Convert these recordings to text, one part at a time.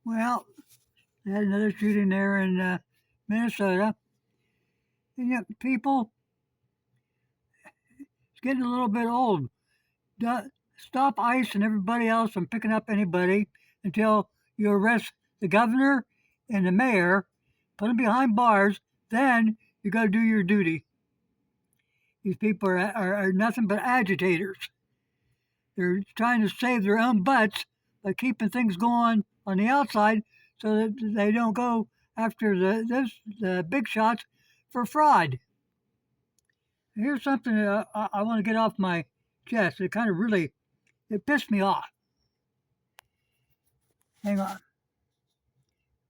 Well, they had another shooting there in Minnesota. And yet, people, it's getting a little bit old. Stop ICE and everybody else from picking up anybody until you arrest the governor and the mayor, put them behind bars. Then you got to do your duty. These people are nothing but agitators. They're trying to save their own butts by keeping things going on the outside so that they don't go after the big shots for fraud. Here's something that I want to get off my chest. It kind of really it pissed me off. Hang on.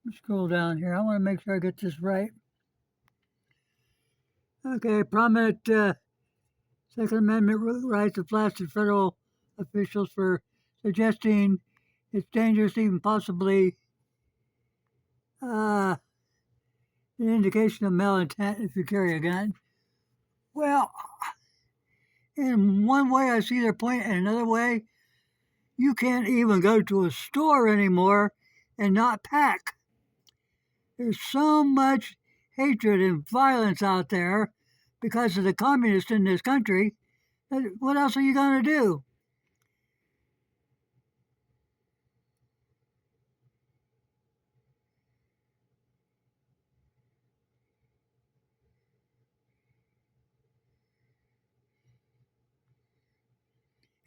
Let's scroll down here. I want to make sure I get this right. Okay, prominent Second Amendment rights have blasted federal officials for suggesting it's dangerous, even possibly uh, an indication of malintent if you carry a gun. Well, in one way, I see their point, and another way, you can't even go to a store anymore and not pack. There's so much hatred and violence out there because of the communists in this country. What else are you going to do?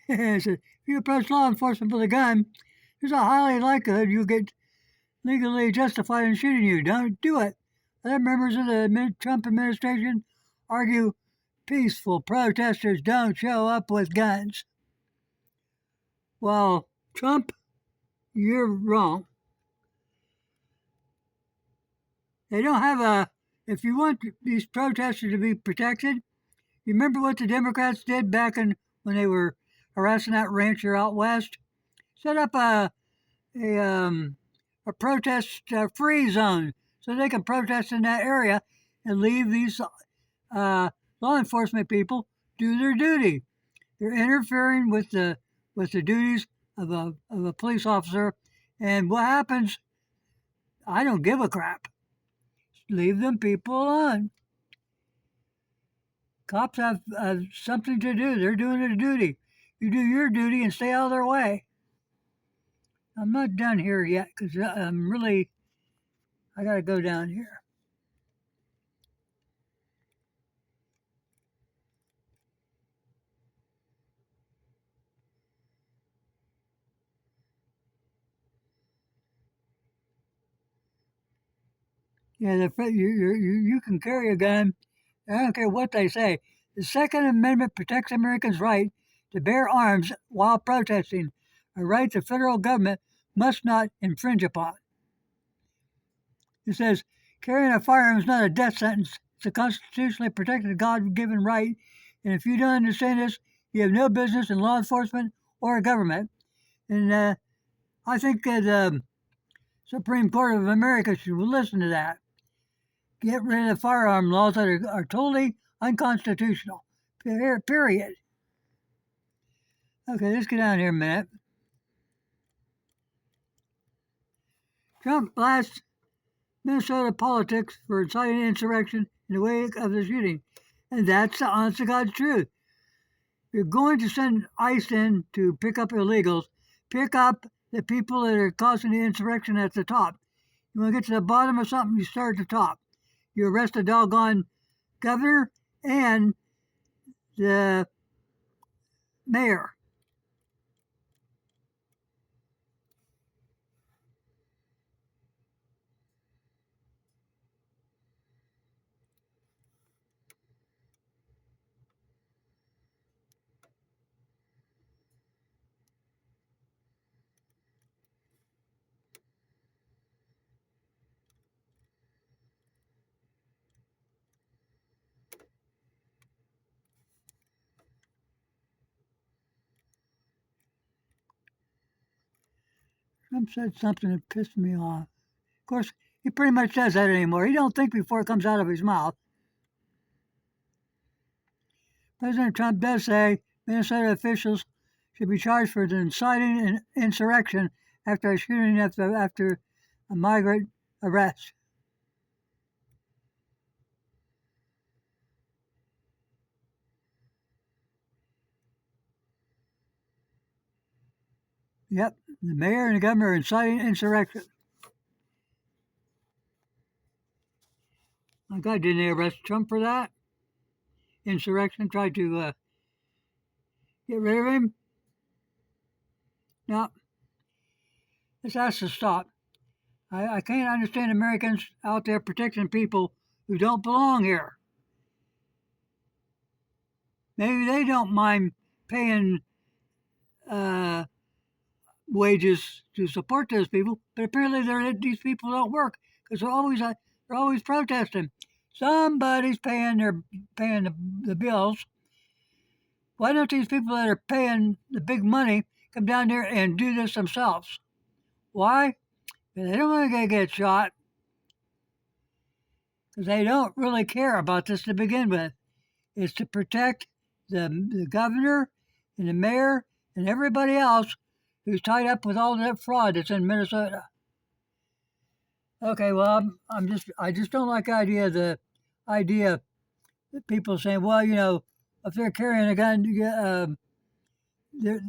If you approach law enforcement with a gun, there's a high likelihood you'll get legally justified in shooting you. Don't do it. Other members of the Trump administration argue peaceful protesters don't show up with guns. Well, Trump, you're wrong. They don't have a. If you want these protesters to be protected, you remember what the Democrats did back in when they were harassing that rancher out west? Set up a protest free zone so they can protest in that area and leave these law enforcement people do their duty. They're interfering with the duties of a police officer, and what happens? I don't give a crap. Leave them people alone. Cops have something to do. They're doing their duty. You do your duty and stay out of their way. I'm not done here yet because I'm really. I got to go down here. Yeah, you can carry a gun. I don't care what they say. The Second Amendment protects Americans' right to bear arms while protesting, a right the federal government must not infringe upon. It says carrying a firearm is not a death sentence. It's a constitutionally protected God given right. And if you don't understand this, you have no business in law enforcement or government. And I think the Supreme Court of America should listen to that. Get rid of firearm laws that are totally unconstitutional. Period. Okay, let's get down here a minute. Trump blasts Minnesota politics for inciting insurrection in the wake of the shooting. And that's the honest to God's truth. You're going to send ICE in to pick up illegals, pick up the people that are causing the insurrection at the top. You want to get to the bottom of something, you start at the top. You arrest the doggone governor and the mayor. Trump said something that pissed me off. Of course, he pretty much says that anymore. He don't think before it comes out of his mouth. President Trump does say Minnesota officials should be charged for inciting an insurrection after a shooting after a migrant arrest. Yep, the mayor and the governor are inciting insurrection. My God, didn't they arrest Trump for that? Insurrection, tried to get rid of him. Now, this has to stop. I can't understand Americans out there protecting people who don't belong here. Maybe they don't mind paying uh, wages to support those people, but apparently these people don't work because they're always protesting. Somebody's paying the bills. Why don't these people that are paying the big money come down there and do this themselves? Why? Because they don't want to get shot. Because they don't really care about this to begin with. It's to protect the governor and the mayor and everybody else who's tied up with all that fraud that's in Minnesota. Okay, well, I just don't like the idea that people saying, well, if they're carrying a gun, they're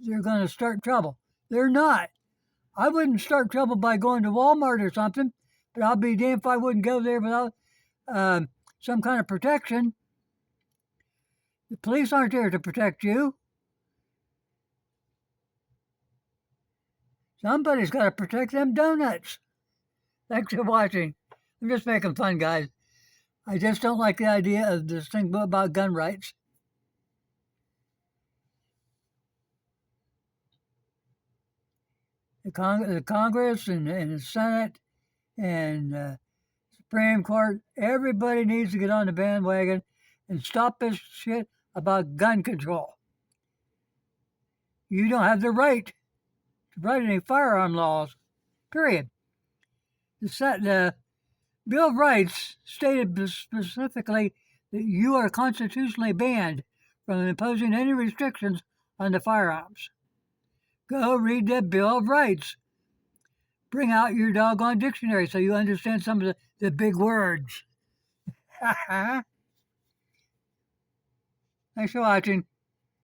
they're going to start trouble. They're not. I wouldn't start trouble by going to Walmart or something, but I'll be damned if I wouldn't go there without some kind of protection. The police aren't there to protect you. Somebody's got to protect them donuts. Thanks for watching. I'm just making fun, guys. I just don't like the idea of this thing about gun rights. The Congress and the Senate and Supreme Court, everybody needs to get on the bandwagon and stop this shit about gun control. You don't have the right to write any firearm laws, period. The Bill of Rights stated specifically that you are constitutionally banned from imposing any restrictions on the firearms. Go read the Bill of Rights. Bring out your doggone dictionary so you understand some of the big words. Thanks for watching.